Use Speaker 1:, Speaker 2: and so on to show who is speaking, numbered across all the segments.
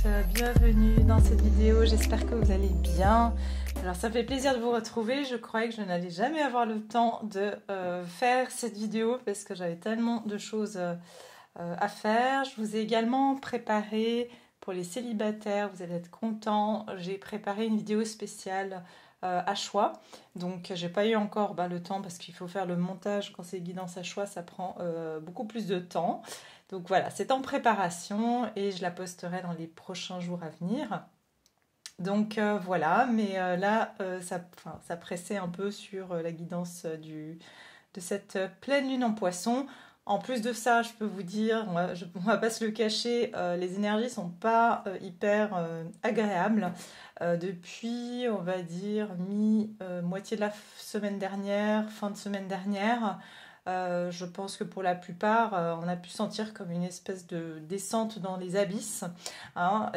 Speaker 1: Bienvenue dans cette vidéo, j'espère que vous allez bien. Alors ça me fait plaisir de vous retrouver, je croyais que je n'allais jamais avoir le temps de faire cette vidéo parce que j'avais tellement de choses à faire. Je vous ai également préparé pour les célibataires, vous allez être contents, j'ai préparé une vidéo spéciale à choix. Donc j'ai pas eu encore le temps parce qu'il faut faire le montage quand c'est guidance à choix, ça prend beaucoup plus de temps. Donc voilà, c'est en préparation et je la posterai dans les prochains jours à venir. Donc voilà, mais là ça pressait un peu sur la guidance de cette pleine lune en poisson. En plus de ça, je peux vous dire, on va pas se le cacher, les énergies sont pas hyper agréables. Depuis, on va dire, moitié de la semaine dernière, fin de semaine dernière, je pense que pour la plupart, on a pu sentir comme une espèce de descente dans les abysses. Hein,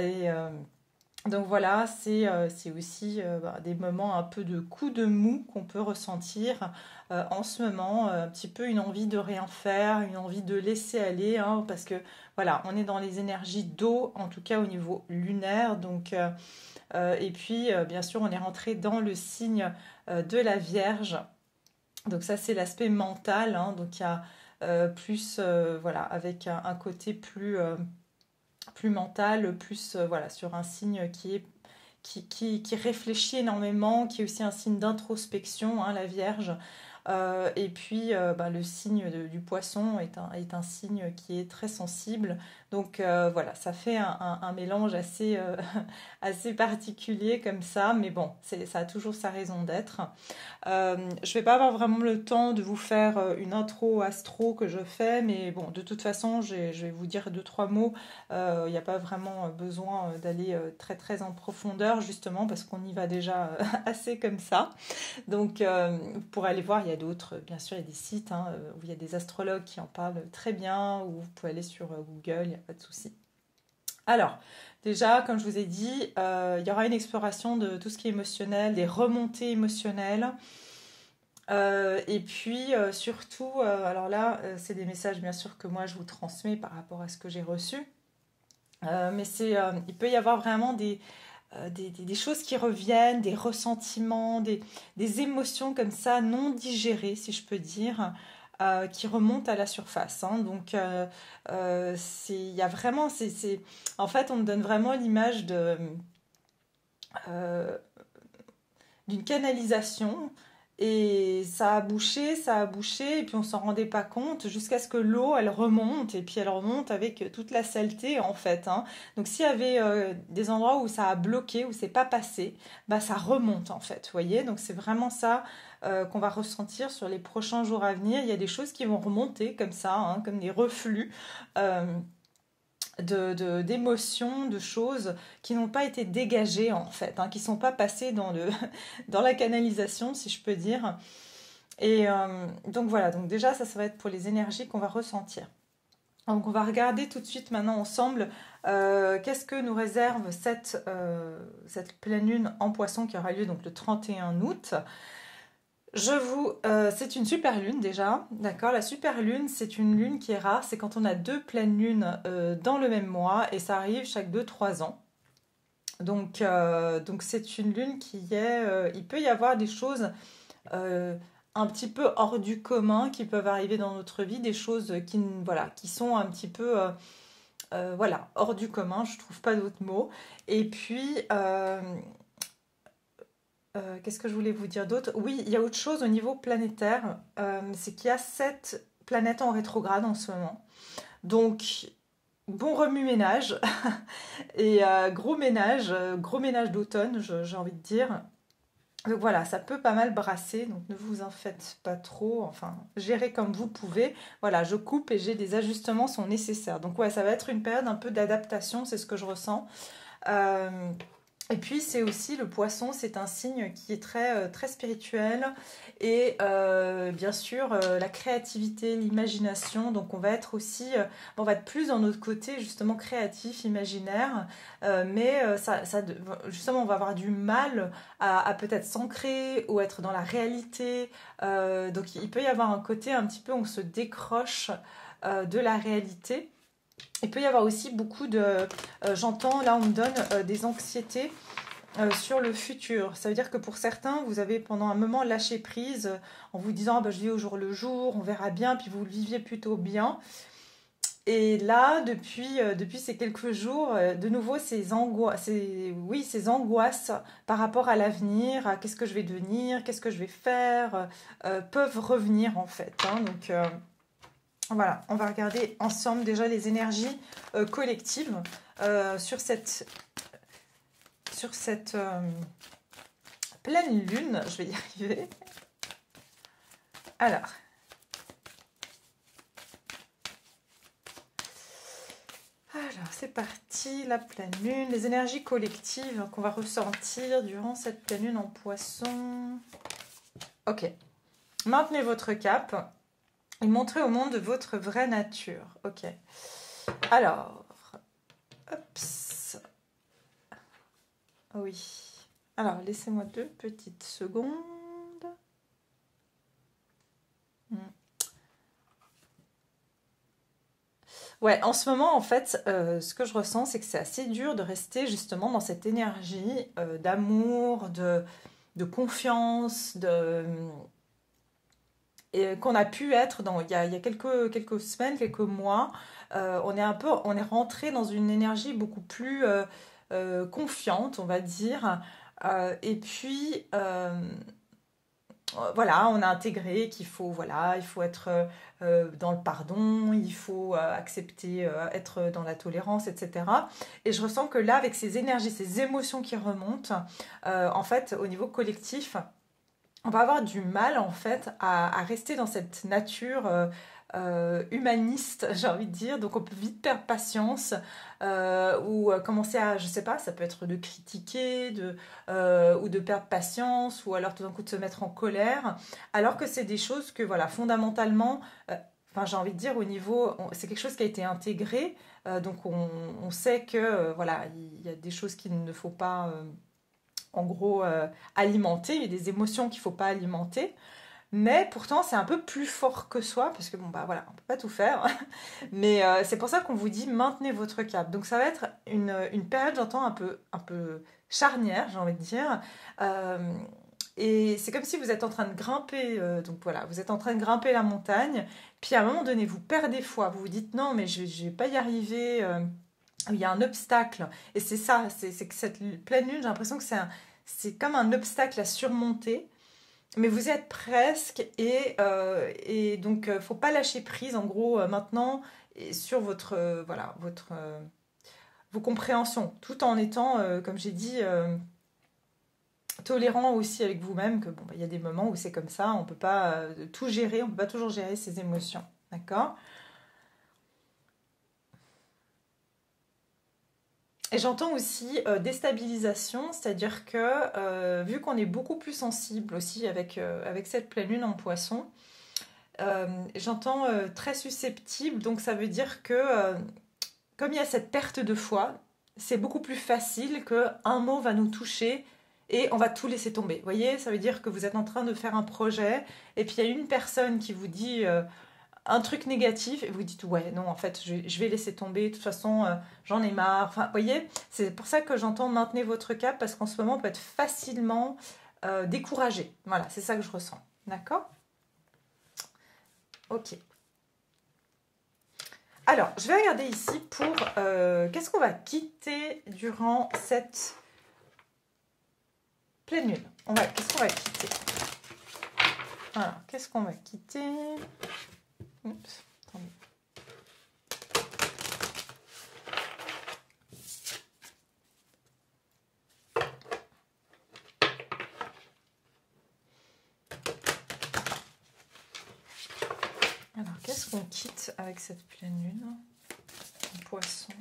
Speaker 1: donc voilà, c'est aussi des moments un peu de coups de mou qu'on peut ressentir en ce moment, un petit peu une envie de rien faire, une envie de laisser aller, hein, parce que voilà, on est dans les énergies d'eau, en tout cas au niveau lunaire, donc, et puis bien sûr on est rentré dans le signe de la Vierge, donc ça c'est l'aspect mental, hein, donc il y a plus, voilà, avec un côté plus mental, plus voilà, sur un signe qui réfléchit énormément, qui est aussi un signe d'introspection, hein, la Vierge. Et puis le signe du poisson est un signe qui est très sensible. Donc voilà, ça fait un mélange assez, assez particulier comme ça, mais bon, ça a toujours sa raison d'être. Je ne vais pas avoir vraiment le temps de vous faire une intro astro que je fais, mais bon, de toute façon, je vais vous dire 2-3 mots. Il n'y a pas vraiment besoin d'aller très très en profondeur, justement, parce qu'on y va déjà assez comme ça. Donc, pour aller voir, il y a d'autres, bien sûr, il y a des sites hein, où il y a des astrologues qui en parlent très bien, ou vous pouvez aller sur Google, il n'y a pas de souci. Alors, déjà, comme je vous ai dit, il y aura une exploration de tout ce qui est émotionnel, des remontées émotionnelles. Et puis, surtout, alors là, c'est des messages, bien sûr, que moi, je vous transmets par rapport à ce que j'ai reçu. Mais il peut y avoir vraiment des choses qui reviennent, des ressentiments, des émotions comme ça non digérées, si je peux dire, qui remontent à la surface. Hein. Donc, il y a vraiment, en fait, on me donne vraiment l'image d'une canalisation. Et ça a bouché, et puis on s'en rendait pas compte jusqu'à ce que l'eau, elle remonte, et puis elle remonte avec toute la saleté en fait. Hein. Donc s'il y avait des endroits où ça a bloqué, où c'est pas passé, ça remonte en fait, vous voyez. Donc c'est vraiment ça qu'on va ressentir sur les prochains jours à venir. Il y a des choses qui vont remonter comme ça, hein, comme des reflux. D'émotions, de choses qui n'ont pas été dégagées en fait, hein, qui ne sont pas passées dans la canalisation si je peux dire. Et donc voilà, donc déjà ça va être pour les énergies qu'on va ressentir. Donc on va regarder tout de suite maintenant ensemble qu'est-ce que nous réserve cette pleine lune en poisson qui aura lieu donc le 31 août. C'est une super lune déjà, d'accord. La super lune, c'est une lune qui est rare, c'est quand on a deux pleines lunes dans le même mois et ça arrive chaque 2-3 ans. Donc c'est une lune il peut y avoir des choses un petit peu hors du commun qui peuvent arriver dans notre vie, des choses qui sont un petit peu hors du commun, je trouve pas d'autres mots. Et puis qu'est-ce que je voulais vous dire d'autre? Oui, il y a autre chose au niveau planétaire, c'est qu'il y a 7 planètes en rétrograde en ce moment. Donc, bon remue-ménage et gros ménage d'automne, j'ai envie de dire. Donc voilà, ça peut pas mal brasser, donc ne vous en faites pas trop, enfin, gérez comme vous pouvez. Voilà, je coupe et j'ai des ajustements sont nécessaires. Donc ouais, ça va être une période un peu d'adaptation, c'est ce que je ressens. Et puis c'est aussi le poisson, c'est un signe qui est très, très spirituel et bien sûr la créativité, l'imagination. Donc on va être aussi, on va être plus dans notre côté justement créatif, imaginaire, mais justement on va avoir du mal à peut-être s'ancrer ou être dans la réalité. Donc il peut y avoir un côté un petit peu où on se décroche de la réalité. Il peut y avoir aussi beaucoup de... j'entends, là on me donne des anxiétés sur le futur. Ça veut dire que pour certains, vous avez pendant un moment lâché prise en vous disant bah, je vis au jour le jour, on verra bien, puis vous le viviez plutôt bien. Et là, depuis ces quelques jours, de nouveau, ces angoisses par rapport à l'avenir, à qu'est-ce que je vais devenir, qu'est-ce que je vais faire, peuvent revenir en fait. Hein. Donc voilà, on va regarder ensemble déjà les énergies collectives sur cette pleine lune. Je vais y arriver. Alors. Alors, c'est parti, la pleine lune, les énergies collectives qu'on va ressentir durant cette pleine lune en poisson. Ok. Maintenez votre cap et montrez au monde votre vraie nature. Ok. Alors, oui. Alors, laissez-moi 2 petites secondes. Ouais, en ce moment, en fait, ce que je ressens, c'est que c'est assez dur de rester justement dans cette énergie d'amour, de confiance, et qu'on a pu être il y a quelques semaines, quelques mois. On est rentré dans une énergie beaucoup plus confiante, on va dire. Et puis, voilà, on a intégré qu'il faut, voilà, il faut être dans le pardon, il faut accepter, être dans la tolérance, etc. Et je ressens que là, avec ces énergies, ces émotions qui remontent, en fait, au niveau collectif, on va avoir du mal, en fait, à rester dans cette nature humaniste, j'ai envie de dire. Donc, on peut vite perdre patience ou commencer à, je sais pas, ça peut être de critiquer, ou de perdre patience, ou alors tout d'un coup de se mettre en colère, alors que c'est des choses que, voilà, fondamentalement, enfin, j'ai envie de dire, au niveau, c'est quelque chose qui a été intégré, donc on sait que, voilà, il y a des choses qu'il ne faut pas, en gros, alimenter, il y a des émotions qu'il ne faut pas alimenter. Mais pourtant, c'est un peu plus fort que soi, parce que bon, bah voilà, on peut pas tout faire. Mais c'est pour ça qu'on vous dit maintenez votre cap. Donc ça va être une période, j'entends, un peu charnière, j'ai envie de dire. Euh, et c'est comme si vous êtes en train de grimper, donc voilà, vous êtes en train de grimper la montagne, puis à un moment donné, vous perdez foi, vous vous dites non, mais je vais pas y arriver, il y a un obstacle. Et c'est ça, c'est que cette pleine lune, j'ai l'impression que c'est comme un obstacle à surmonter. Mais vous y êtes presque et donc faut pas lâcher prise en gros maintenant et sur votre voilà vos compréhensions tout en étant comme j'ai dit tolérant aussi avec vous-même que bon bah, il y a des moments où c'est comme ça, on peut pas tout gérer, on peut pas toujours gérer ses émotions, d'accord? Et j'entends aussi déstabilisation, c'est-à-dire que vu qu'on est beaucoup plus sensible aussi avec cette pleine lune en poisson, j'entends très susceptible, donc ça veut dire que comme il y a cette perte de foi, c'est beaucoup plus facile qu'un mot va nous toucher et on va tout laisser tomber. Vous voyez, ça veut dire que vous êtes en train de faire un projet et puis il y a une personne qui vous dit un truc négatif et vous dites ouais non en fait je vais laisser tomber, de toute façon j'en ai marre. Enfin, vous voyez, c'est pour ça que j'entends maintenez votre cap parce qu'en ce moment on peut être facilement découragé. Voilà, c'est ça que je ressens. D'accord? Ok. Alors, je vais regarder ici pour qu'est-ce qu'on va quitter durant cette pleine lune. Qu'est-ce qu'on va quitter? Alors, qu'est-ce qu'on va quitter? Oups, attendez. Alors, qu'est-ce qu'on quitte avec cette pleine lune en poisson?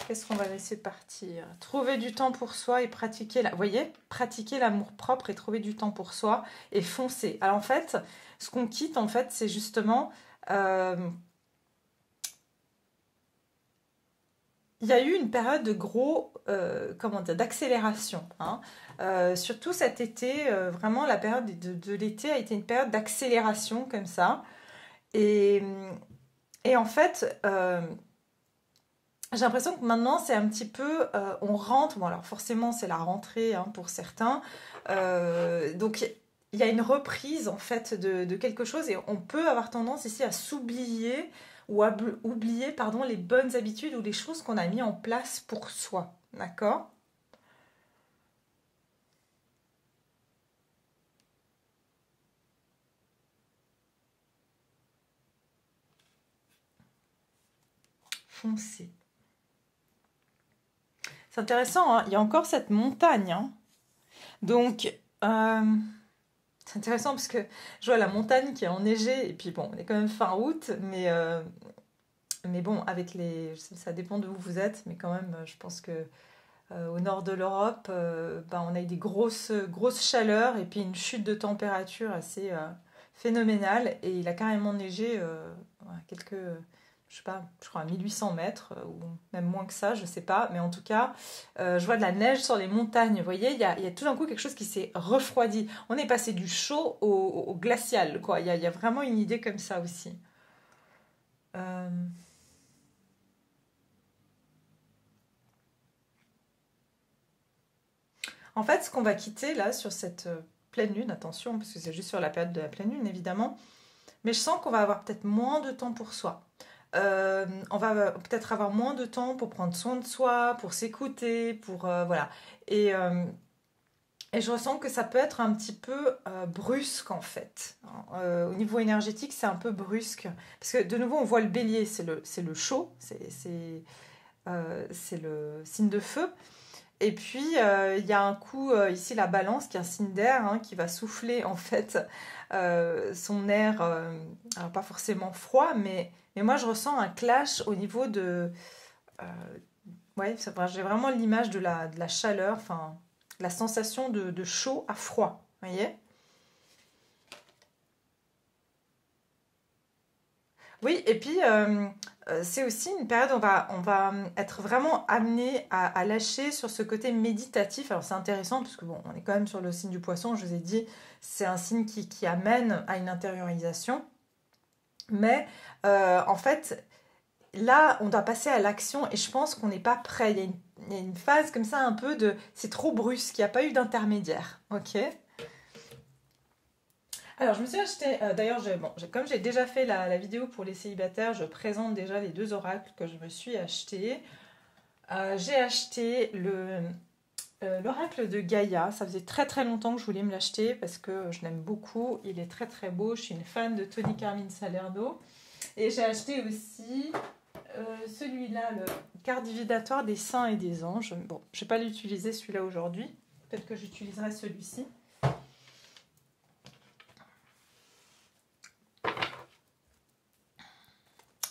Speaker 1: Qu'est-ce qu'on va laisser partir? Trouver du temps pour soi et pratiquer, vous voyez, pratiquer l'amour-propre et trouver du temps pour soi et foncer. Alors en fait, ce qu'on quitte, en fait, c'est justement... il y a eu une période de gros, comment dire, d'accélération. Hein. Surtout cet été, vraiment la période de l'été a été une période d'accélération comme ça. Et Et en fait, j'ai l'impression que maintenant, c'est un petit peu, on rentre, bon alors forcément c'est la rentrée hein, pour certains, donc il y a une reprise en fait de quelque chose et on peut avoir tendance ici à s'oublier ou à oublier pardon, les bonnes habitudes ou les choses qu'on a mis en place pour soi, d'accord? Foncez. C'est intéressant, hein, il y a encore cette montagne, hein. Donc, c'est intéressant parce que je vois la montagne qui est enneigée, et puis bon, on est quand même fin août, mais bon, avec les, ça dépend de où vous êtes, mais quand même, je pense que au nord de l'Europe, ben, on a eu des grosses chaleurs et puis une chute de température assez phénoménale, et il a carrément neigé quelques, je sais pas, je crois à 1800 mètres, ou même moins que ça, je sais pas, mais en tout cas, je vois de la neige sur les montagnes, vous voyez, il y a tout d'un coup quelque chose qui s'est refroidi. On est passé du chaud au glacial, quoi. Il y a vraiment une idée comme ça aussi. Euh, En fait, ce qu'on va quitter là sur cette pleine lune, attention, parce que c'est juste sur la période de la pleine lune, évidemment, mais je sens qu'on va avoir peut-être moins de temps pour soi. On va peut-être avoir moins de temps pour prendre soin de soi, pour s'écouter, pour voilà. Et, euh, et je ressens que ça peut être un petit peu brusque en fait. Au niveau énergétique, c'est un peu brusque. Parce que de nouveau, on voit le bélier, c'est le chaud, c'est le signe de feu. Et puis, il y a un coup, ici, la balance, qui est un signe d'air, hein, qui va souffler, en fait, son air, alors pas forcément froid, mais moi, je ressens un clash au niveau de... euh, ouais, j'ai vraiment l'image de la chaleur, enfin, la sensation de chaud à froid, vous voyez? Oui, et puis c'est aussi une période où on va être vraiment amené à lâcher sur ce côté méditatif. Alors c'est intéressant parce que bon, on est quand même sur le signe du poisson, je vous ai dit, c'est un signe qui amène à une intériorisation. Mais en fait, là, on doit passer à l'action et je pense qu'on n'est pas prêt. Il y a une phase comme ça un peu de... C'est trop brusque, il n'y a pas eu d'intermédiaire. Ok? Alors, je me suis acheté, d'ailleurs, bon, comme j'ai déjà fait la vidéo pour les célibataires, je présente déjà les deux oracles que je me suis achetés. J'ai acheté l'oracle de Gaïa. Ça faisait très très longtemps que je voulais me l'acheter parce que je l'aime beaucoup. Il est très très beau. Je suis une fan de Tony Carmine Salerno. Et j'ai acheté aussi celui-là, le carte divinatoire des saints et des anges. Bon, je ne vais pas l'utiliser celui-là aujourd'hui. Peut-être que j'utiliserai celui-ci.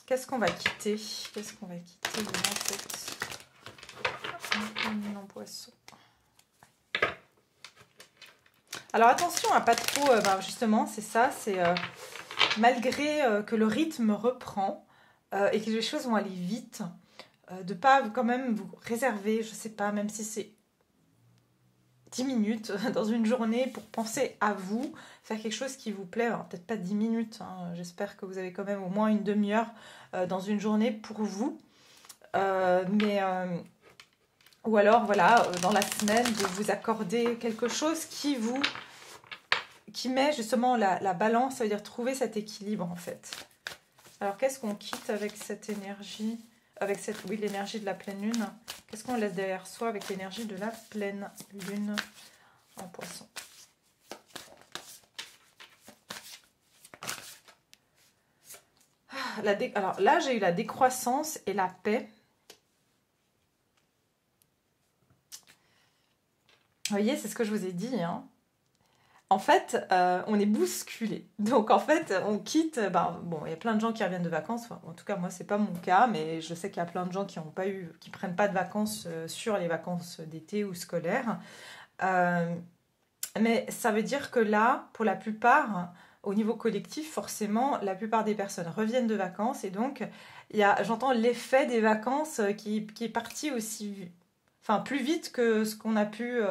Speaker 1: Qu'est-ce qu'on va quitter? Qu'est-ce qu'on va quitter de cette en poisson? Alors attention à pas trop, justement, c'est ça, c'est malgré que le rythme reprend et que les choses vont aller vite, de pas quand même vous réserver, je sais pas, même si c'est 10 minutes dans une journée pour penser à vous, faire quelque chose qui vous plaît. Alors peut-être pas 10 minutes, hein, j'espère que vous avez quand même au moins une demi-heure dans une journée pour vous. Ou alors voilà, dans la semaine, de vous accorder quelque chose qui met justement la balance, ça veut dire trouver cet équilibre en fait. Alors qu'est-ce qu'on quitte avec cette énergie, avec cette, oui, l'énergie de la pleine lune? Qu'est-ce qu'on laisse derrière soi avec l'énergie de la pleine lune en poisson? Alors là, j'ai eu la décroissance et la paix. Vous voyez, c'est ce que je vous ai dit, hein. En fait, on est bousculé. Donc, en fait, on quitte. Bon, il y a plein de gens qui reviennent de vacances. Enfin, en tout cas, moi, c'est pas mon cas, mais je sais qu'il y a plein de gens qui prennent pas de vacances sur les vacances d'été ou scolaires. Mais ça veut dire que là, pour la plupart, au niveau collectif, forcément, la plupart des personnes reviennent de vacances et donc, j'entends l'effet des vacances qui est parti aussi, enfin, plus vite que ce qu'on a pu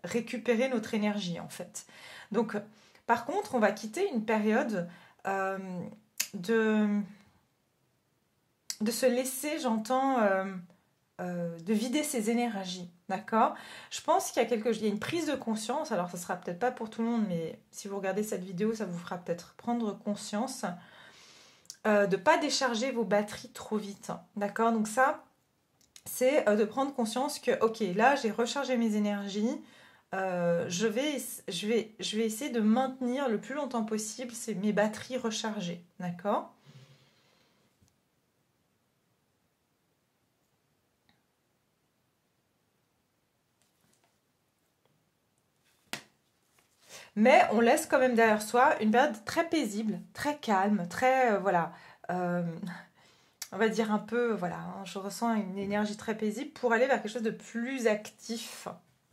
Speaker 1: récupérer notre énergie en fait. Donc, par contre, on va quitter une période de de se laisser, j'entends, de vider ses énergies, d'accord? Je pense qu'il y a il y a une prise de conscience, alors ça sera peut-être pas pour tout le monde, mais si vous regardez cette vidéo, ça vous fera peut-être prendre conscience de ne pas décharger vos batteries trop vite, d'accord? Donc ça, c'est de prendre conscience que, ok, là, j'ai rechargé mes énergies, je vais essayer de maintenir le plus longtemps possible mes batteries rechargées, d'accord? Mais on laisse quand même derrière soi une période très paisible, très calme, très, voilà, euh, on va dire un peu, voilà, hein, je ressens une énergie très paisible pour aller vers quelque chose de plus actif,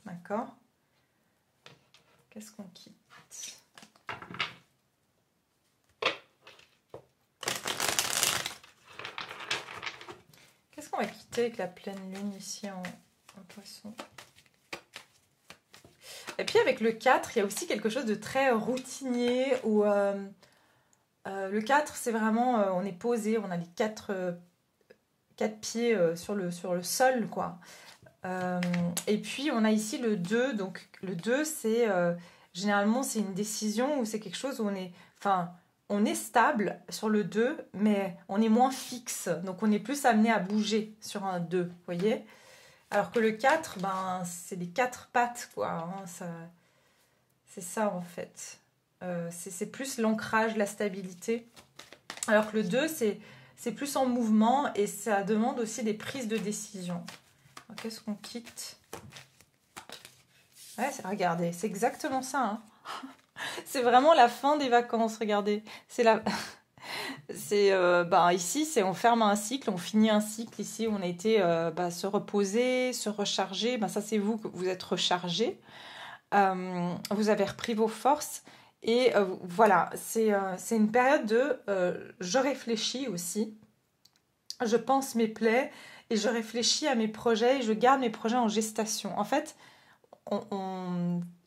Speaker 1: d'accord? Qu'est-ce qu'on quitte? Qu'est-ce qu'on va quitter avec la pleine lune ici en poisson? Et puis avec le 4, il y a aussi quelque chose de très routinier où le 4, c'est vraiment, on est posé, on a les quatre pieds sur le sol, quoi. Et puis on a ici le 2, donc le 2, c'est généralement c'est une décision ou c'est quelque chose où on est stable sur le 2, mais on est moins fixe, donc on est plus amené à bouger sur un 2, vous voyez? Alors que le 4, ben, c'est des 4 pattes, quoi. Hein, c'est ça, en fait. C'est plus l'ancrage, la stabilité. Alors que le 2, c'est plus en mouvement et ça demande aussi des prises de décision. Qu'est-ce qu'on quitte? Ouais, regardez, c'est exactement ça. Hein. C'est vraiment la fin des vacances, regardez. C'est la... ici, on ferme un cycle, on finit un cycle. Ici, on a été se reposer, se recharger. Ça, c'est vous que vous êtes rechargé. Vous avez repris vos forces. Et voilà, c'est une période de je réfléchis aussi. Je pense mes plaies et je réfléchis à mes projets et je garde mes projets en gestation. En fait,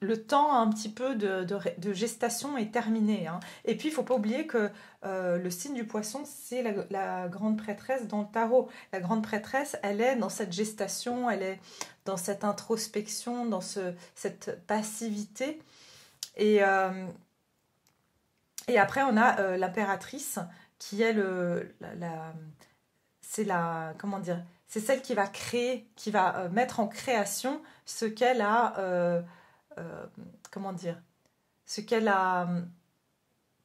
Speaker 1: le temps un petit peu de gestation est terminé. Hein. Et puis, il ne faut pas oublier que le signe du poisson, c'est la grande prêtresse dans le tarot. La grande prêtresse, elle est dans cette gestation, elle est dans cette introspection, dans cette passivité. Et après, on a l'impératrice qui est comment dire, c'est celle qui va créer, qui va mettre en création ce qu'elle a, comment dire, ce qu'elle a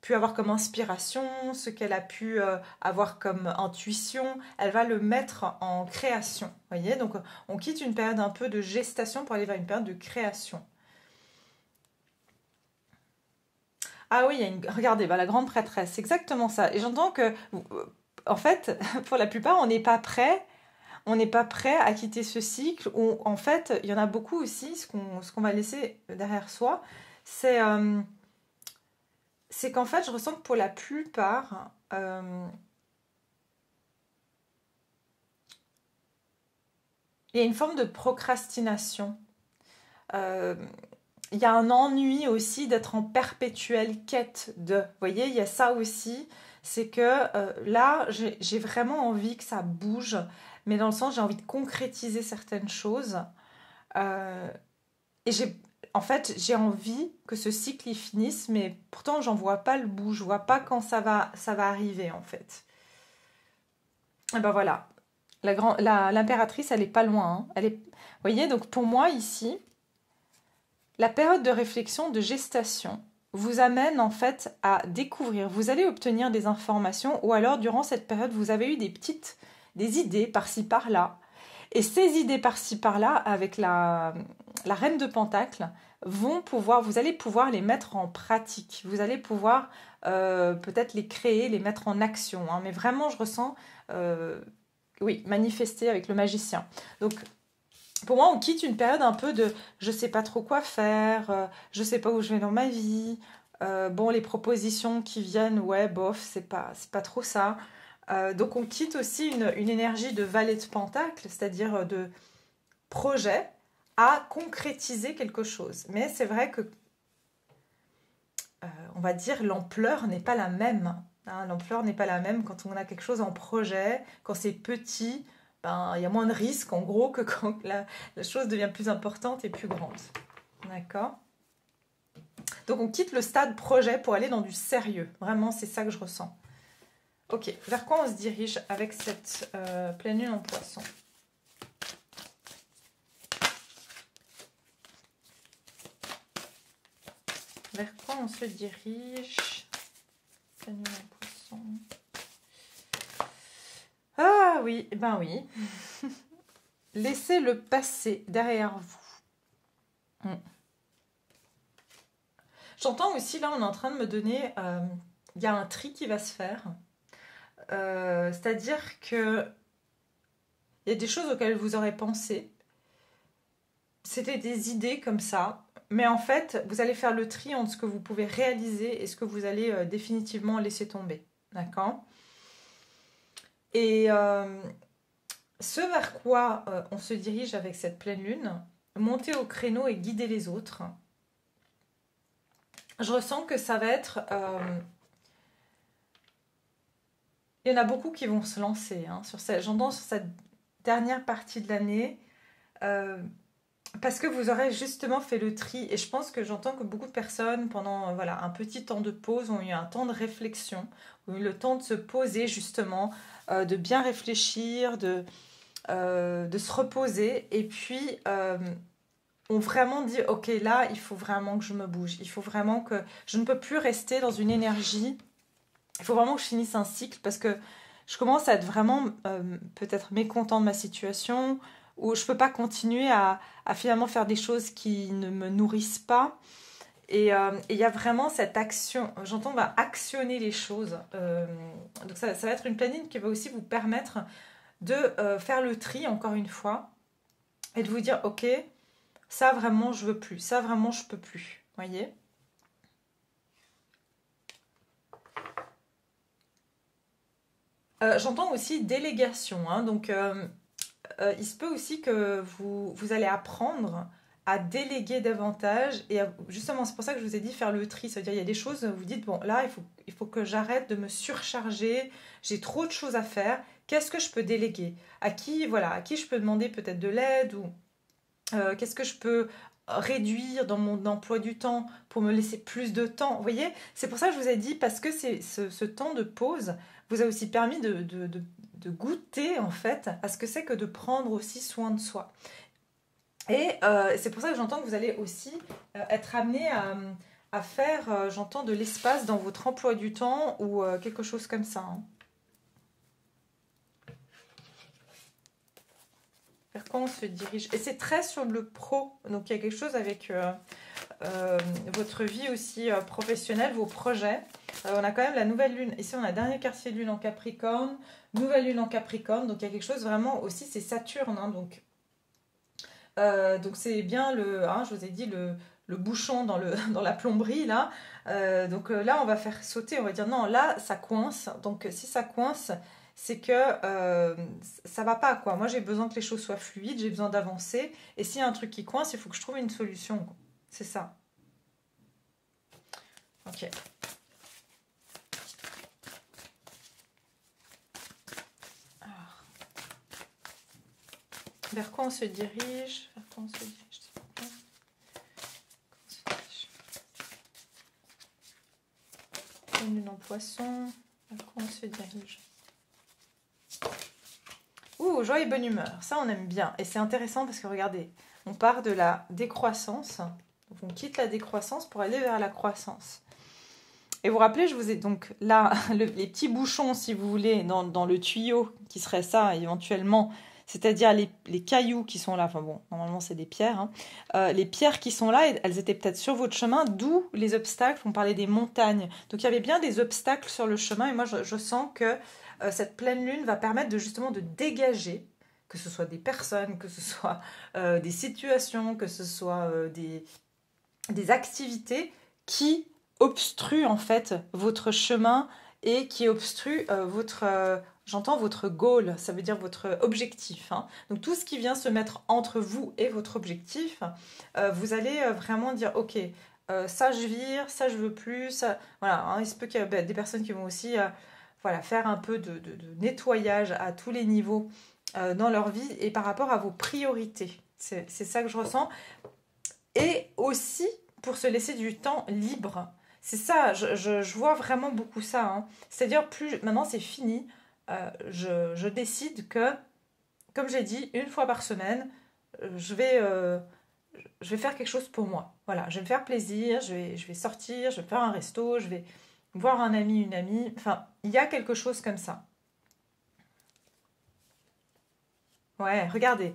Speaker 1: pu avoir comme inspiration, ce qu'elle a pu avoir comme intuition, elle va le mettre en création, voyez. Donc on quitte une période un peu de gestation pour aller vers une période de création. Ah oui, regardez, la grande prêtresse, c'est exactement ça. Et j'entends que, en fait, pour la plupart, on n'est pas prêt. On n'est pas prêt à quitter ce cycle. Où, en fait, il y en a beaucoup aussi, ce qu'on va laisser derrière soi, c'est qu'en fait, je ressens que pour la plupart, il y a une forme de procrastination. Il y a un ennui aussi d'être en perpétuelle quête de. Vous voyez, il y a ça aussi. C'est que là, j'ai vraiment envie que ça bouge, mais dans le sens, j'ai envie de concrétiser certaines choses. Et en fait, j'ai envie que ce cycle y finisse, mais pourtant, j'en vois pas le bout. Je vois pas quand ça va arriver, en fait. Et ben voilà. L'impératrice, elle est pas loin. Hein. Vous voyez, donc pour moi, ici, la période de réflexion, de gestation, vous amène en fait à découvrir. Vous allez obtenir des informations ou alors durant cette période, vous avez eu des idées par-ci par-là. Et ces idées par-ci par-là, avec la reine de Pentacle, vous allez pouvoir les mettre en pratique. Vous allez pouvoir peut-être les créer, les mettre en action. Hein. Mais vraiment, je ressens, oui, manifester avec le magicien. Donc, pour moi, on quitte une période un peu de je sais pas trop quoi faire, je sais pas où je vais dans ma vie. Bon, les propositions qui viennent, ouais, bof, c'est pas trop ça. Donc, on quitte aussi une énergie de valet de pentacle, c'est-à-dire de projet à concrétiser quelque chose. Mais c'est vrai que, on va dire, l'ampleur n'est pas la même. Hein, l'ampleur n'est pas la même quand on a quelque chose en projet, quand c'est petit, ben, il y a moins de risques en gros que quand la chose devient plus importante et plus grande. D'accord? Donc on quitte le stade projet pour aller dans du sérieux. Vraiment, c'est ça que je ressens. Ok, vers quoi on se dirige avec cette pleine lune en poisson? Vers quoi on se dirige? Pleine lune en poisson. Ah oui, ben oui. Laissez le passé derrière vous. J'entends aussi, là, on est en train de me donner... Il y a un tri qui va se faire. C'est-à-dire que il y a des choses auxquelles vous aurez pensé. C'était des idées comme ça. Mais en fait, vous allez faire le tri entre ce que vous pouvez réaliser et ce que vous allez définitivement laisser tomber. D'accord? Et ce vers quoi on se dirige avec cette pleine lune, monter au créneau et guider les autres. Je ressens que ça va être... il y en a beaucoup qui vont se lancer. Hein, j'entends sur cette dernière partie de l'année. Parce que vous aurez justement fait le tri. Et je pense que j'entends que beaucoup de personnes, pendant voilà, un petit temps de pause, ont eu un temps de réflexion, ont eu le temps de se poser justement, de bien réfléchir, de se reposer. Et puis, ont vraiment dit, ok, là, il faut vraiment que je me bouge. Il faut vraiment que... Je ne peux plus rester dans une énergie. Il faut vraiment que je finisse un cycle parce que je commence à être vraiment peut-être mécontent de ma situation, où je ne peux pas continuer à finalement faire des choses qui ne me nourrissent pas. Et il y a vraiment cette action, j'entends, on va actionner les choses. Donc ça va être une planning qui va aussi vous permettre de faire le tri, encore une fois, et de vous dire, ok, ça vraiment je veux plus, ça vraiment je peux plus. Voyez ? J'entends aussi délégation, hein, donc il se peut aussi que vous allez apprendre à déléguer davantage et justement c'est pour ça que je vous ai dit faire le tri, c'est-à-dire il y a des choses où vous dites bon là il faut que j'arrête de me surcharger, j'ai trop de choses à faire, qu'est-ce que je peux déléguer, à qui je peux demander peut-être de l'aide ou qu'est-ce que je peux réduire dans mon emploi du temps pour me laisser plus de temps, vous voyez, c'est pour ça que je vous ai dit parce que ce temps de pause vous a aussi permis de goûter en fait à ce que c'est que de prendre aussi soin de soi. Et c'est pour ça que j'entends que vous allez aussi être amené à faire, j'entends, de l'espace dans votre emploi du temps ou quelque chose comme ça. Hein. Vers quoi on se dirige? Et c'est très sur le pro, donc il y a quelque chose avec votre vie aussi professionnelle, vos projets. On a quand même la nouvelle lune, ici on a dernier quartier de lune en Capricorne, nouvelle lune en Capricorne, donc il y a quelque chose vraiment aussi, c'est Saturne, hein, donc c'est bien je vous ai dit le bouchon dans la plomberie là, donc là on va faire sauter, on va dire non là ça coince, donc si ça coince c'est que ça va pas quoi, moi j'ai besoin que les choses soient fluides, j'ai besoin d'avancer, et s'il y a un truc qui coince il faut que je trouve une solution, quoi. C'est ça. Ok. Alors. Vers quoi on se dirige? Vers quoi on se dirige? Une lune en poisson. Vers quoi on se dirige? Ouh, joie et bonne humeur. Ça, on aime bien. Et c'est intéressant parce que regardez, on part de la décroissance. Donc on quitte la décroissance pour aller vers la croissance. Et vous vous rappelez, je vous ai donc là, les petits bouchons, si vous voulez, dans le tuyau, qui serait ça éventuellement, c'est-à-dire les cailloux qui sont là, enfin bon, normalement c'est des pierres, hein. Les pierres qui sont là, elles étaient peut-être sur votre chemin, d'où les obstacles, on parlait des montagnes. Donc il y avait bien des obstacles sur le chemin, et moi je sens que cette pleine lune va permettre justement de dégager, que ce soit des personnes, que ce soit des situations, que ce soit des activités qui obstruent en fait votre chemin et qui obstruent j'entends votre goal, ça veut dire votre objectif. Hein. Donc tout ce qui vient se mettre entre vous et votre objectif, vous allez vraiment dire ok, ça je vire, ça je veux plus, ça... Voilà, hein, il se peut qu'il y ait des personnes qui vont aussi voilà, faire un peu de nettoyage à tous les niveaux dans leur vie et par rapport à vos priorités. C'est ça que je ressens. Et aussi pour se laisser du temps libre. C'est ça, je vois vraiment beaucoup ça. Hein. C'est-à-dire, plus maintenant c'est fini, je décide que, comme j'ai dit, une fois par semaine, je vais faire quelque chose pour moi. Voilà, je vais me faire plaisir, je vais sortir, je vais faire un resto, je vais voir un ami, une amie. Enfin, il y a quelque chose comme ça. Ouais, regardez.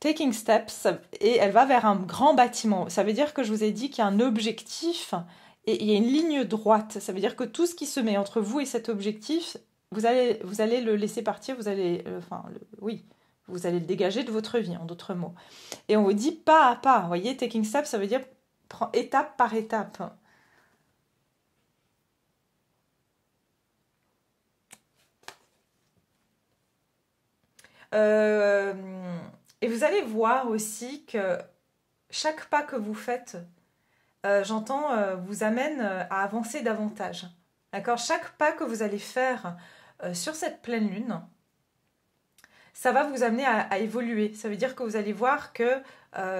Speaker 1: Taking steps, et elle va vers un grand bâtiment. Ça veut dire que je vous ai dit qu'il y a un objectif et il y a une ligne droite. Ça veut dire que tout ce qui se met entre vous et cet objectif, vous allez le laisser partir, oui, vous allez le dégager de votre vie, en d'autres mots. Et on vous dit pas à pas. Vous voyez, taking steps, ça veut dire étape par étape. Et vous allez voir aussi que chaque pas que vous faites, j'entends, vous amène à avancer davantage. D'accord? Chaque pas que vous allez faire sur cette pleine lune, ça va vous amener à évoluer. Ça veut dire que vous allez voir que,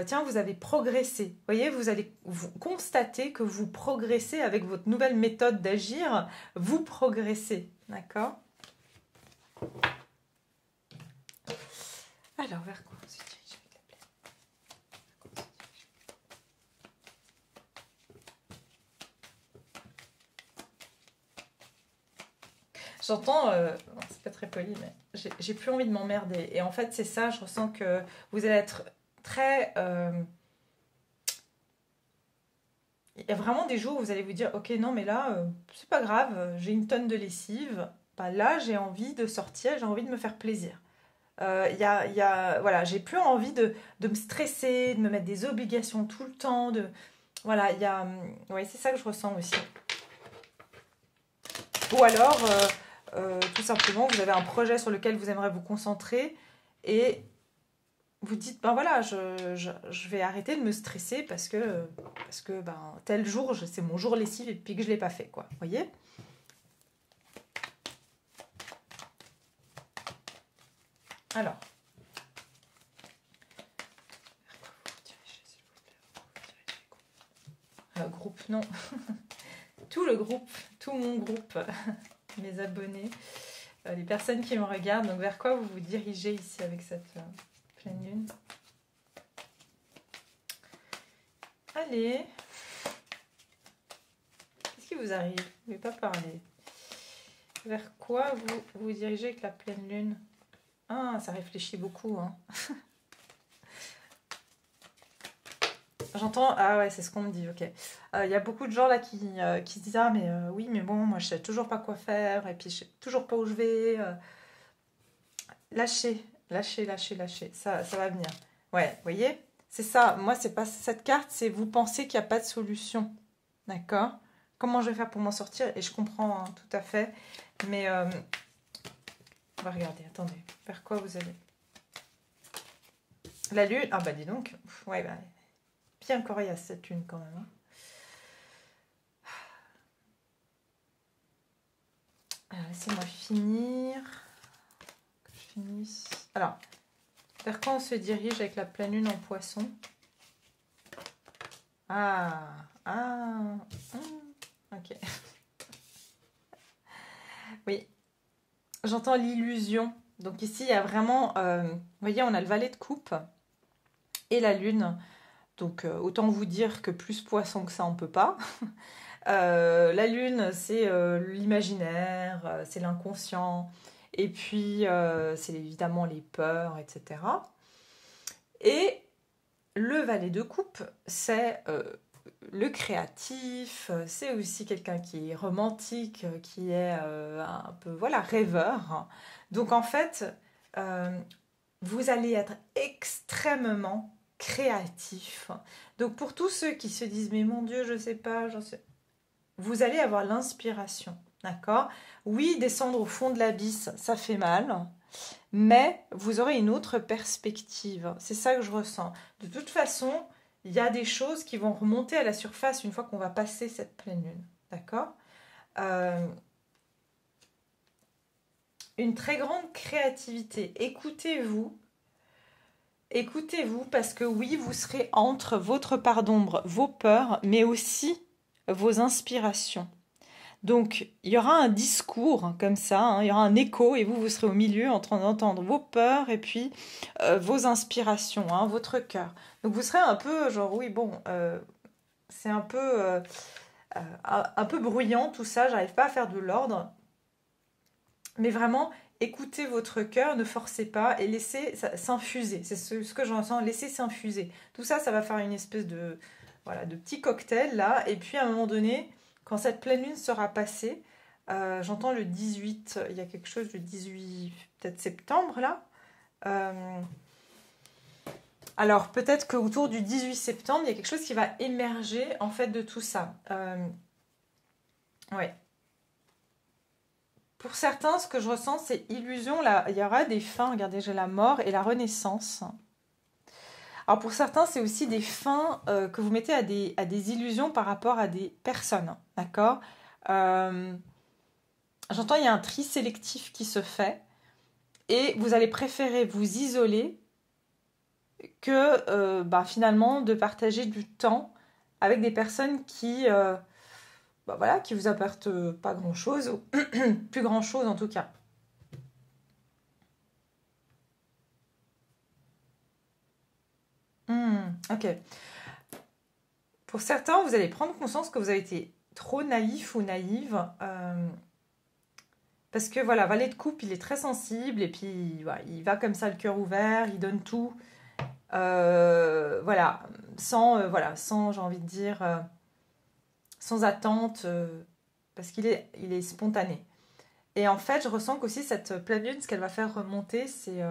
Speaker 1: tiens, vous avez progressé. Vous voyez, vous allez constater que vous progressez avec votre nouvelle méthode d'agir. Vous progressez. D'accord? Alors, vers quoi on se dirige avec la pleine? J'entends, c'est pas très poli, mais j'ai plus envie de m'emmerder. Et en fait, c'est ça, je ressens que vous allez être très... il y a vraiment des jours où vous allez vous dire, ok, non, mais là, c'est pas grave, j'ai une tonne de lessive. Bah, là, j'ai envie de sortir, j'ai envie de me faire plaisir. Voilà, j'ai plus envie de me stresser, de me mettre des obligations tout le temps. Voilà, ouais, c'est ça que je ressens aussi. Ou alors, tout simplement, vous avez un projet sur lequel vous aimeriez vous concentrer et vous dites, ben voilà, je vais arrêter de me stresser parce que ben, tel jour, c'est mon jour lessive et puis que je ne l'ai pas fait, quoi. Vous voyez ? Alors. Groupe, non. Tout le groupe, tout mon groupe, mes abonnés, les personnes qui me regardent. Donc, vers quoi vous vous dirigez ici avec cette pleine lune? Allez. Qu'est-ce qui vous arrive? Vous ne voulez pas parler. Vers quoi vous vous dirigez avec la pleine lune? Ah, ça réfléchit beaucoup, hein. J'entends, ah ouais, c'est ce qu'on me dit, ok. Il y a beaucoup de gens là qui se disent, ah mais oui, mais bon, moi je sais toujours pas quoi faire, et puis je sais toujours pas où je vais. Lâchez, ça va venir. Ouais, vous voyez, c'est ça, moi c'est pas cette carte, c'est vous pensez qu'il n'y a pas de solution, d'accord? Comment je vais faire pour m'en sortir? Et je comprends hein, tout à fait, mais on va regarder, attendez, vers quoi vous allez? La lune, ah bah dis donc, ouais, bah... Bien coriace cette lune quand même. Laissez-moi finir. Que je finisse. Alors, vers quoi on se dirige avec la pleine lune en poisson? Ok. Oui, j'entends l'illusion. Donc ici, il y a vraiment, vous voyez, on a le valet de coupe et la lune. Donc, autant vous dire que plus poisson que ça, on ne peut pas. La lune, c'est l'imaginaire, c'est l'inconscient. Et puis, c'est évidemment les peurs, etc. Et le valet de coupe, c'est le créatif. C'est aussi quelqu'un qui est romantique, qui est un peu, voilà, rêveur. Donc, en fait, vous allez être extrêmement créatif. Donc pour tous ceux qui se disent mais mon Dieu je sais pas, vous allez avoir l'inspiration, d'accord? Oui, descendre au fond de l'abysse, ça fait mal, mais vous aurez une autre perspective. C'est ça que je ressens. De toute façon, il y a des choses qui vont remonter à la surface une fois qu'on va passer cette pleine lune. D'accord? Une très grande créativité. Écoutez-vous. Écoutez-vous parce que oui, vous serez entre votre part d'ombre, vos peurs, mais aussi vos inspirations. Donc, il y aura un discours comme ça, hein, il y aura un écho et vous serez au milieu en train d'entendre vos peurs et puis vos inspirations, hein, votre cœur. Donc, vous serez un peu genre, oui, bon, c'est un peu bruyant tout ça, j'arrive pas à faire de l'ordre. Mais vraiment, écoutez votre cœur, ne forcez pas et laissez s'infuser. C'est ce que j'en sens, laissez s'infuser. Tout ça, ça va faire une espèce de, voilà, de petit cocktail là. Et puis à un moment donné, quand cette pleine lune sera passée, j'entends le 18, il y a quelque chose du 18 peut-être septembre là. Alors peut-être qu'autour du 18 septembre, il y a quelque chose qui va émerger en fait de tout ça. Ouais. Pour certains, ce que je ressens, c'est illusion. Là, il y aura des fins. Regardez, j'ai la mort et la renaissance. Alors pour certains, c'est aussi des fins que vous mettez à des illusions par rapport à des personnes. D'accord? J'entends, il y a un tri sélectif qui se fait. Et vous allez préférer vous isoler que finalement de partager du temps avec des personnes qui... voilà, qui vous apportent pas grand-chose, ou plus grand-chose en tout cas. Ok. Pour certains, vous allez prendre conscience que vous avez été trop naïf ou naïve. Parce que voilà, Valet de coupe, il est très sensible et puis voilà, il va comme ça le cœur ouvert, il donne tout. Voilà, sans j'ai envie de dire, sans attente, parce il est spontané. Et en fait, je ressens qu'aussi cette pleine lune, ce qu'elle va faire remonter, c'est...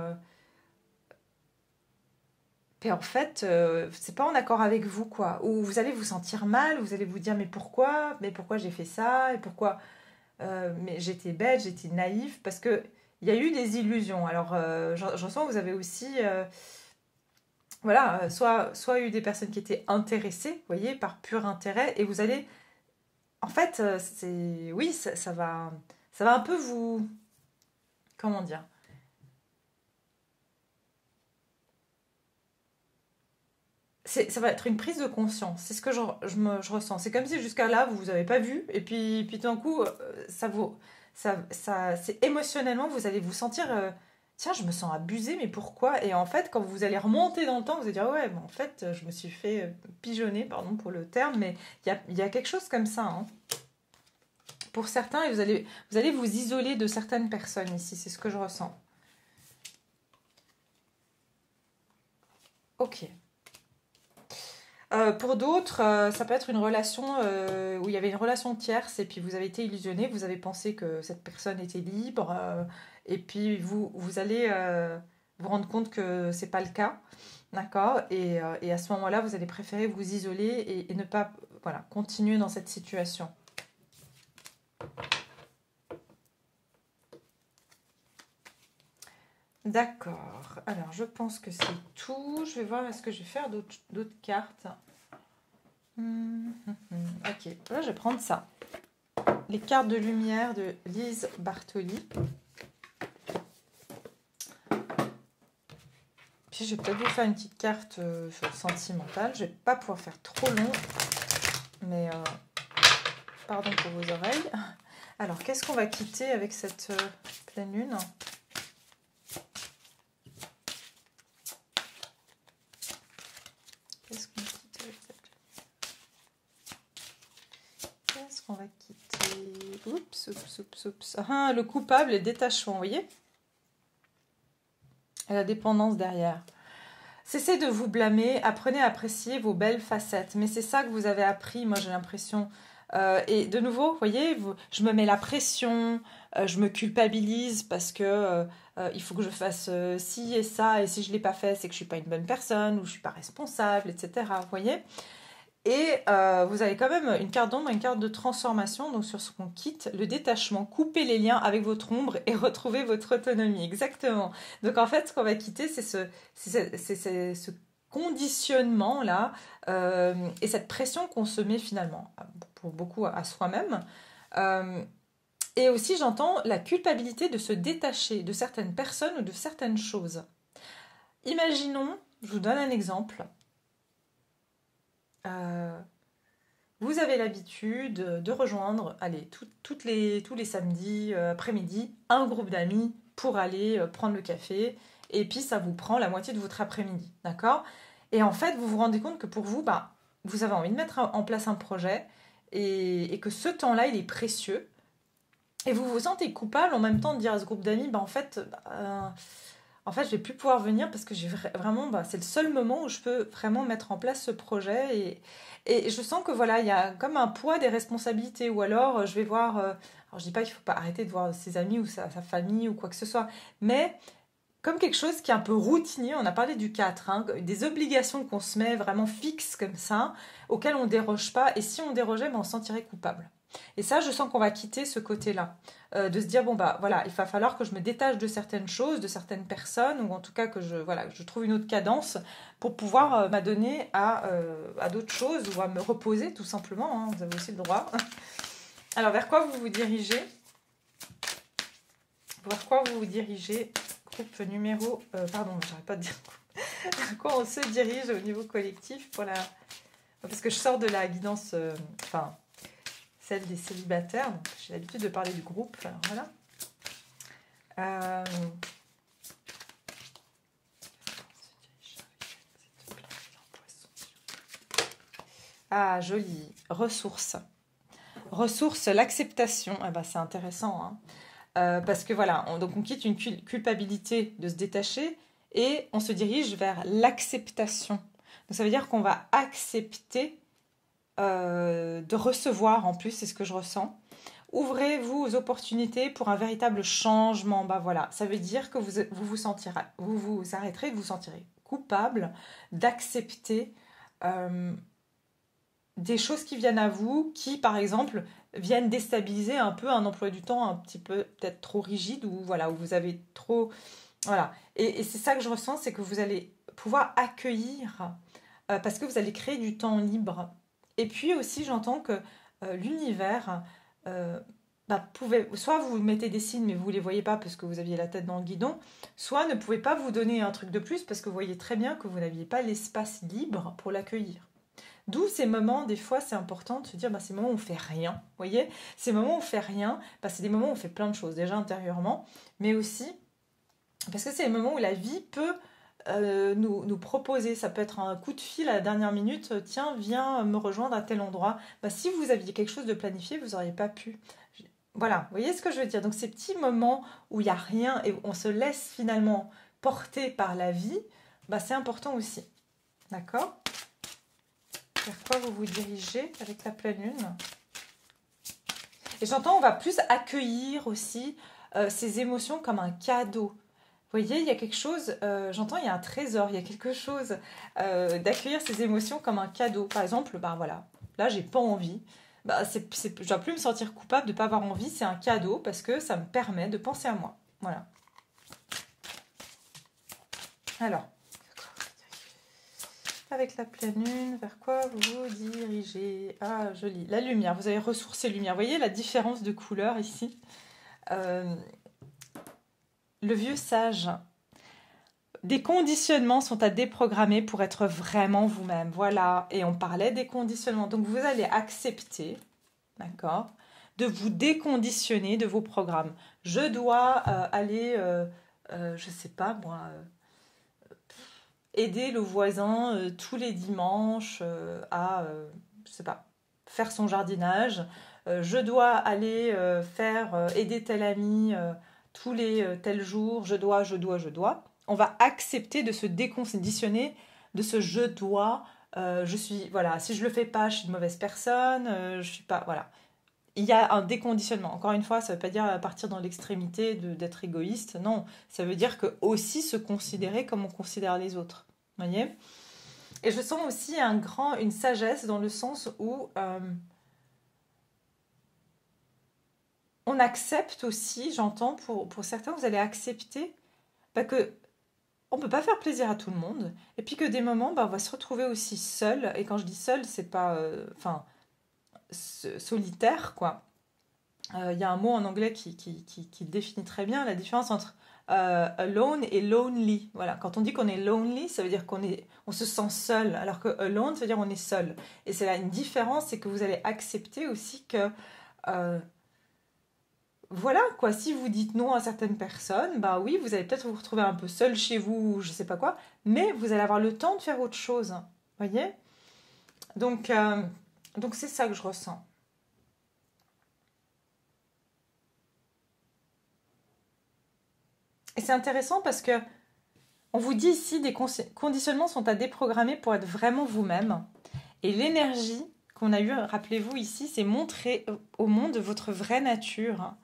Speaker 1: et en fait, c'est pas en accord avec vous, quoi. Ou vous allez vous sentir mal, vous allez vous dire, mais pourquoi? Mais pourquoi j'ai fait ça? Et pourquoi? Mais j'étais bête, j'étais naïve, parce que il y a eu des illusions. Alors, je ressens que vous avez aussi... voilà, soit eu des personnes qui étaient intéressées, vous voyez, par pur intérêt, et vous allez... En fait, c'est... Oui, ça va un peu vous... Comment dire? Ça va être une prise de conscience. C'est ce que je ressens. C'est comme si jusqu'à là, vous n'avez pas vu. Et puis tout d'un coup, c'est émotionnellement, vous allez vous sentir, tiens, je me sens abusée, mais pourquoi? Et en fait, quand vous allez remonter dans le temps, vous allez dire, ouais, mais en fait, je me suis fait pigeonner, pardon pour le terme, mais il y a quelque chose comme ça, hein. Pour certains, et vous allez vous isoler de certaines personnes ici. C'est ce que je ressens. Ok. Pour d'autres, ça peut être une relation où il y avait une relation tierce et puis vous avez été illusionné, vous avez pensé que cette personne était libre et puis vous allez vous rendre compte que c'est pas le cas, d'accord? Et à ce moment-là, vous allez préférer vous isoler et ne pas voilà, continuer dans cette situation. D'accord. Alors, je pense que c'est tout. Je vais voir est-ce que je vais faire d'autres cartes. Ok, là je vais prendre ça. Les cartes de lumière de Lise Bartoli. Puis je vais peut-être vous faire une petite carte sentimentale. Je ne vais pas pouvoir faire trop long. Mais pardon pour vos oreilles. Alors, qu'est-ce qu'on va quitter avec cette pleine lune ? On va quitter. Oups. Ah, le coupable et le détachement, vous voyez? Et la dépendance derrière. Cessez de vous blâmer, apprenez à apprécier vos belles facettes. Mais c'est ça que vous avez appris, moi j'ai l'impression. Et de nouveau, vous voyez, je me mets la pression, je me culpabilise parce que il faut que je fasse ci et ça, et si je ne l'ai pas fait, c'est que je ne suis pas une bonne personne, ou je ne suis pas responsable, etc. Vous voyez? Et vous avez quand même une carte d'ombre et une carte de transformation. Donc sur ce qu'on quitte, le détachement, couper les liens avec votre ombre et retrouver votre autonomie. Exactement. Donc en fait, ce qu'on va quitter, c'est ce conditionnement là et cette pression qu'on se met finalement, pour beaucoup à soi-même. Et aussi, j'entends la culpabilité de se détacher de certaines personnes ou de certaines choses. Imaginons, je vous donne un exemple. Vous avez l'habitude de rejoindre, allez, tous les samedis après-midi, un groupe d'amis pour aller prendre le café. Et puis, ça vous prend la moitié de votre après-midi, d'accord? Et en fait, vous vous rendez compte que pour vous, bah, vous avez envie de mettre en place un projet et que ce temps-là, il est précieux. Et vous vous sentez coupable en même temps de dire à ce groupe d'amis, bah, en fait, je vais plus pouvoir venir parce que j'ai vraiment, bah, c'est le seul moment où je peux vraiment mettre en place ce projet et je sens que voilà, il y a comme un poids des responsabilités ou alors je vais voir, alors je dis pas qu'il faut pas arrêter de voir ses amis ou sa famille ou quoi que ce soit, mais comme quelque chose qui est un peu routinier, on a parlé du 4, hein, des obligations qu'on se met vraiment fixes comme ça, auxquelles on ne déroge pas, et si on dérogeait, ben on se sentirait coupable. Et ça, je sens qu'on va quitter ce côté-là, de se dire, bon bah voilà, il va falloir que je me détache de certaines choses, de certaines personnes, ou en tout cas que je trouve une autre cadence pour pouvoir m'adonner à d'autres choses, ou à me reposer tout simplement, hein, vous avez aussi le droit. Alors, vers quoi vous vous dirigez? Vers quoi vous vous dirigez? Groupe numéro... pardon, j'arrête pas de dire vers quoi on se dirige au niveau collectif pour la... Parce que je sors de la guidance... Enfin, celle des célibataires. Donc j'ai l'habitude de parler du groupe. Alors, voilà. Ah, joli. Ressources. Ressources, l'acceptation. Ah bah, c'est intéressant, hein. Parce que voilà, donc on quitte une culpabilité de se détacher et on se dirige vers l'acceptation. Donc ça veut dire qu'on va accepter de recevoir en plus, c'est ce que je ressens. Ouvrez-vous aux opportunités pour un véritable changement. Bah voilà, ça veut dire que vous vous arrêterez, vous vous sentirez coupable d'accepter des choses qui viennent à vous, qui par exemple viennent déstabiliser un peu un emploi du temps un petit peu peut-être trop rigide ou voilà où vous avez trop voilà et c'est ça que je ressens, c'est que vous allez pouvoir accueillir parce que vous allez créer du temps libre et puis aussi j'entends que l'univers pouvait soit vous mettez des signes mais vous les voyez pas parce que vous aviez la tête dans le guidon, soit ne pouvez pas vous donner un truc de plus parce que vous voyez très bien que vous n'aviez pas l'espace libre pour l'accueillir. D'où ces moments, des fois, c'est important de se dire, ces moments où on fait rien, vous voyez, ces moments où on fait rien, c'est des moments où on fait plein de choses, déjà intérieurement, mais aussi parce que c'est les moments où la vie peut nous proposer, ça peut être un coup de fil à la dernière minute, tiens, viens me rejoindre à tel endroit. Si vous aviez quelque chose de planifié, vous n'auriez pas pu. Voilà, vous voyez ce que je veux dire? Donc ces petits moments où il n'y a rien et où on se laisse finalement porter par la vie, c'est important aussi. D'accord? Vers quoi vous vous dirigez avec la pleine lune? Et j'entends, on va plus accueillir aussi ces émotions comme un cadeau. Vous voyez, il y a quelque chose, j'entends, il y a un trésor, il y a quelque chose d'accueillir ces émotions comme un cadeau. Par exemple, voilà, là, j'ai pas envie. Je ne dois plus me sentir coupable de ne pas avoir envie, c'est un cadeau parce que ça me permet de penser à moi. Voilà. Alors, avec la pleine lune, vers quoi vous vous dirigez? Ah, joli. La lumière, vous avez ressourcé lumière. Vous voyez la différence de couleur ici? Le vieux sage. Des conditionnements sont à déprogrammer pour être vraiment vous-même. Voilà. Et on parlait des conditionnements. Donc, vous allez accepter, d'accord, de vous déconditionner de vos programmes. Je dois aller, je sais pas moi... aider le voisin tous les dimanches à, je sais pas, faire son jardinage. Je dois aller aider tel ami tous les tels jours. Je dois. On va accepter de se déconditionner de ce je dois. Je suis, voilà, si je le fais pas, je suis une mauvaise personne. Je suis pas, voilà. Il y a un déconditionnement. Encore une fois, ça ne veut pas dire partir dans l'extrémité d'être égoïste. Non, ça veut dire que aussi se considérer comme on considère les autres. Vous voyez? Et je sens aussi une sagesse dans le sens où on accepte aussi, j'entends, pour certains, vous allez accepter que on peut pas faire plaisir à tout le monde. Et puis que des moments, bah, on va se retrouver aussi seul. Et quand je dis seul, c'est pas, enfin, solitaire, quoi. Il y a un mot en anglais qui le définit très bien, la différence entre alone et lonely. Voilà, quand on dit qu'on est lonely, ça veut dire on se sent seul, alors que alone, ça veut dire on est seul. Et c'est là une différence, c'est que vous allez accepter aussi que euh, voilà, quoi, si vous dites non à certaines personnes, bah oui, vous allez peut-être vous retrouver un peu seul chez vous, je sais pas quoi, mais vous allez avoir le temps de faire autre chose. Voyez? Donc, euh, donc c'est ça que je ressens. Et c'est intéressant parce que on vous dit ici des conditionnements sont à déprogrammer pour être vraiment vous-même. Et l'énergie qu'on a eue, rappelez-vous ici, c'est montrer au monde votre vraie nature.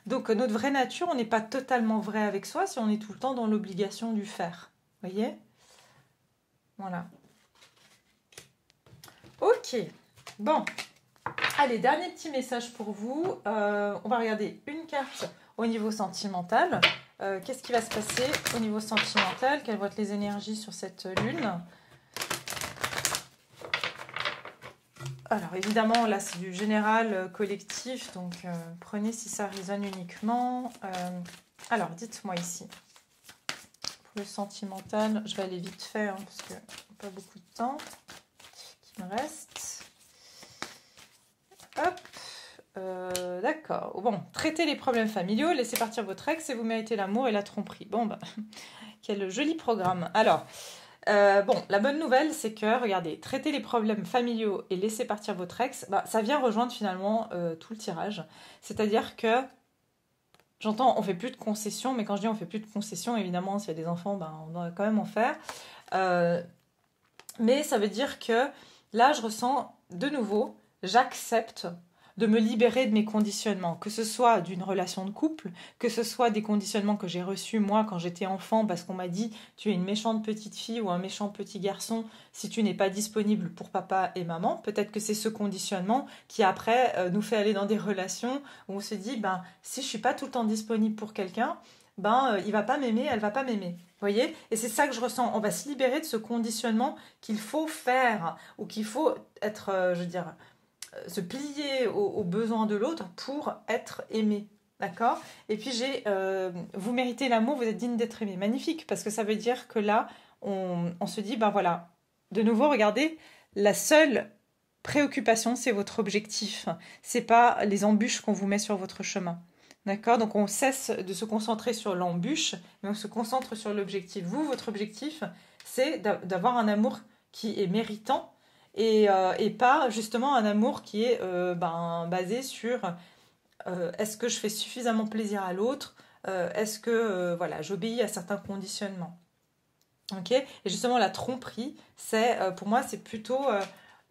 Speaker 1: Donc notre vraie nature, on n'est pas totalement vrai avec soi si on est tout le temps dans l'obligation du faire. Voyez? Voilà. Ok. Bon. Allez, dernier petit message pour vous. On va regarder une carte au niveau sentimental. Qu'est-ce qui va se passer au niveau sentimental? Quelles vont être les énergies sur cette lune? Alors évidemment, là c'est du général collectif, donc prenez si ça résonne uniquement. Alors dites-moi ici, pour le sentimental, je vais aller vite fait hein, parce que pas beaucoup de temps qui me reste. Hop, d'accord. Bon, traitez les problèmes familiaux, laissez partir votre ex et vous méritez l'amour et la tromperie. Bon, bah, quel joli programme. Alors, bon, la bonne nouvelle, c'est que, regardez, traiter les problèmes familiaux et laisser partir votre ex, bah, ça vient rejoindre finalement tout le tirage. C'est-à-dire que, j'entends, on fait plus de concessions, mais quand je dis on fait plus de concessions, évidemment, s'il y a des enfants, bah, on doit quand même en faire. Mais ça veut dire que, là, je ressens de nouveau, j'accepte de me libérer de mes conditionnements, que ce soit d'une relation de couple, que ce soit des conditionnements que j'ai reçus moi quand j'étais enfant parce qu'on m'a dit tu es une méchante petite fille ou un méchant petit garçon si tu n'es pas disponible pour papa et maman. Peut-être que c'est ce conditionnement qui après nous fait aller dans des relations où on se dit ben si je suis pas tout le temps disponible pour quelqu'un, ben il va pas m'aimer, elle va pas m'aimer. Voyez? Et c'est ça que je ressens. On va se libérer de ce conditionnement qu'il faut faire ou qu'il faut être, je veux dire, se plier aux besoins de l'autre pour être aimé. D'accord? Et puis vous méritez l'amour, vous êtes digne d'être aimé. Magnifique, parce que ça veut dire que là, on se dit, ben voilà, de nouveau, regardez, la seule préoccupation, c'est votre objectif. C'est pas les embûches qu'on vous met sur votre chemin. D'accord? Donc on cesse de se concentrer sur l'embûche, mais on se concentre sur l'objectif. Vous, votre objectif, c'est d'avoir un amour qui est méritant et pas justement un amour qui est basé sur est-ce que je fais suffisamment plaisir à l'autre, est-ce que voilà, j'obéis à certains conditionnements. Ok? Et justement la tromperie, c'est pour moi c'est plutôt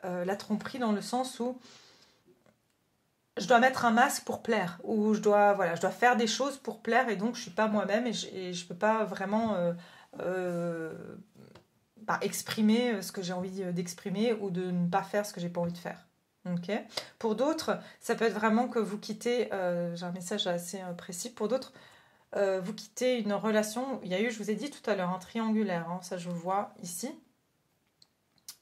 Speaker 1: la tromperie dans le sens où je dois mettre un masque pour plaire, ou je dois faire des choses pour plaire et donc je suis pas moi-même et je peux pas vraiment euh, exprimer ce que j'ai envie d'exprimer ou de ne pas faire ce que j'ai pas envie de faire. Okay. Pour d'autres, ça peut être vraiment que vous quittez, j'ai un message assez précis, pour d'autres, vous quittez une relation, il y a eu, je vous ai dit tout à l'heure, un triangulaire, hein, ça je vois ici.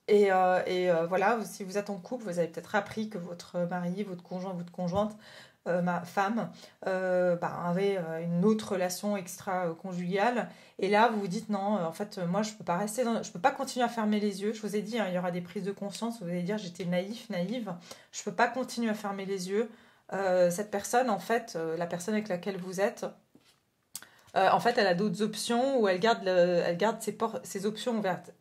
Speaker 1: Voilà, si vous êtes en couple, vous avez peut-être appris que votre mari, votre conjoint, votre conjointe, ma femme, avait une autre relation extra-conjugale. Et là, vous vous dites non, en fait, moi, je peux pas rester je peux pas continuer à fermer les yeux. Je vous ai dit, hein, il y aura des prises de conscience. Vous allez dire, j'étais naïve. Je peux pas continuer à fermer les yeux. Cette personne, en fait, la personne avec laquelle vous êtes, en fait, elle a d'autres options ou elle garde ses options ouvertes.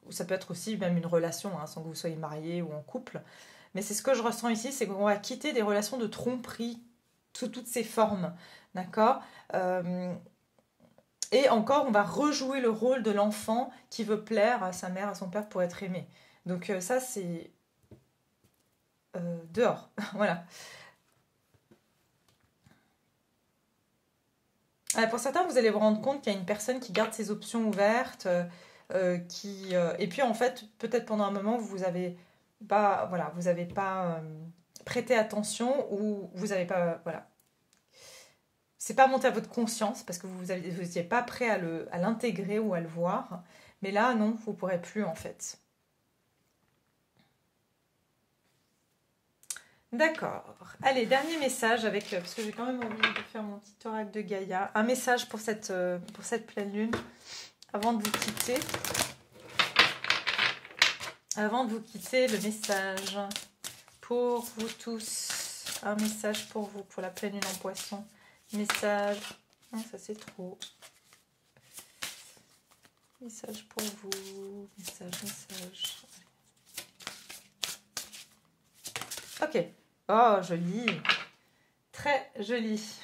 Speaker 1: Ou ça peut être aussi même une relation, hein, sans que vous soyez marié ou en couple. Mais c'est ce que je ressens ici, c'est qu'on va quitter des relations de tromperie sous toutes ces formes. D'accord? Et encore, on va rejouer le rôle de l'enfant qui veut plaire à sa mère, à son père pour être aimé. Donc ça, c'est dehors. Voilà. Pour certains, vous allez vous rendre compte qu'il y a une personne qui garde ses options ouvertes, et puis en fait, peut-être pendant un moment, vous avez pas prêté attention ou vous n'avez pas, voilà. c'est pas monté à votre conscience parce que vous n'étiez pas prêt à l'intégrer ou à le voir. Mais là, non, vous ne pourrez plus en fait. D'accord. Allez, dernier message parce que j'ai quand même envie de faire mon petit oracle de Gaïa. Un message pour cette pleine lune avant de vous quitter. Avant de vous quitter, le message pour vous tous. Un message pour vous, pour la pleine lune en poisson. Message. Non, ça c'est trop. Message pour vous. Message. Ok. Oh, joli. Très joli.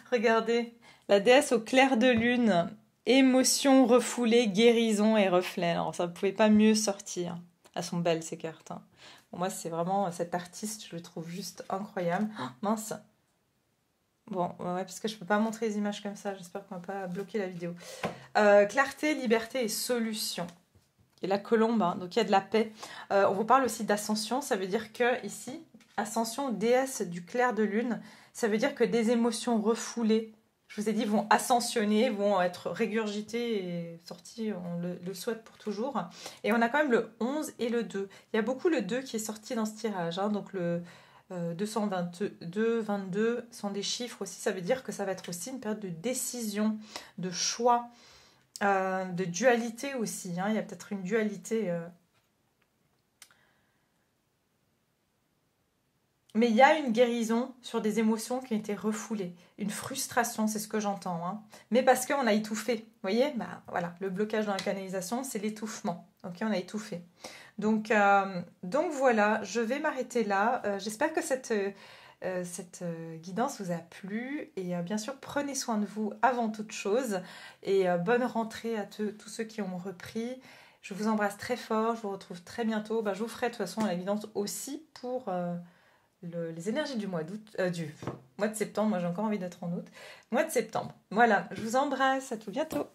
Speaker 1: Regardez. La déesse au clair de lune. Émotion refoulée, guérison et reflet. Alors, ça ne pouvait pas mieux sortir. Elles sont belles, ces cartes. Hein. Bon, moi, c'est vraiment... Cet artiste, je le trouve juste incroyable. Oh, mince. Bon, ouais, parce que je ne peux pas montrer les images comme ça. J'espère qu'on ne va pas bloquer la vidéo. Clarté, liberté et solution. Et la colombe, hein, donc il y a de la paix. On vous parle aussi d'ascension. Ça veut dire que, ici, ascension, déesse du clair de lune, ça veut dire que des émotions refoulées, je vous ai dit, vont ascensionner, vont être régurgitées et sorties, on le souhaite pour toujours. Et on a quand même le 11 et le 2. Il y a beaucoup le 2 qui est sorti dans ce tirage. Hein, donc le 222, 22 sont des chiffres aussi. Ça veut dire que ça va être aussi une période de décision, de choix, de dualité aussi. Hein. Il y a peut-être une dualité... Mais il y a une guérison sur des émotions qui ont été refoulées. Une frustration, c'est ce que j'entends. Hein. Mais parce qu'on a étouffé. Vous voyez, bah, voilà, le blocage dans la canalisation, c'est l'étouffement. Ok, on a étouffé. Donc voilà, je vais m'arrêter là. J'espère que cette guidance vous a plu. Et bien sûr, prenez soin de vous avant toute chose. Et bonne rentrée à tous ceux qui ont repris. Je vous embrasse très fort. Je vous retrouve très bientôt. Bah, je vous ferai de toute façon la guidance aussi pour... les énergies du mois d'août, du mois de septembre. Moi j'ai encore envie d'être en août. Mois de septembre. Voilà, je vous embrasse, à tout bientôt.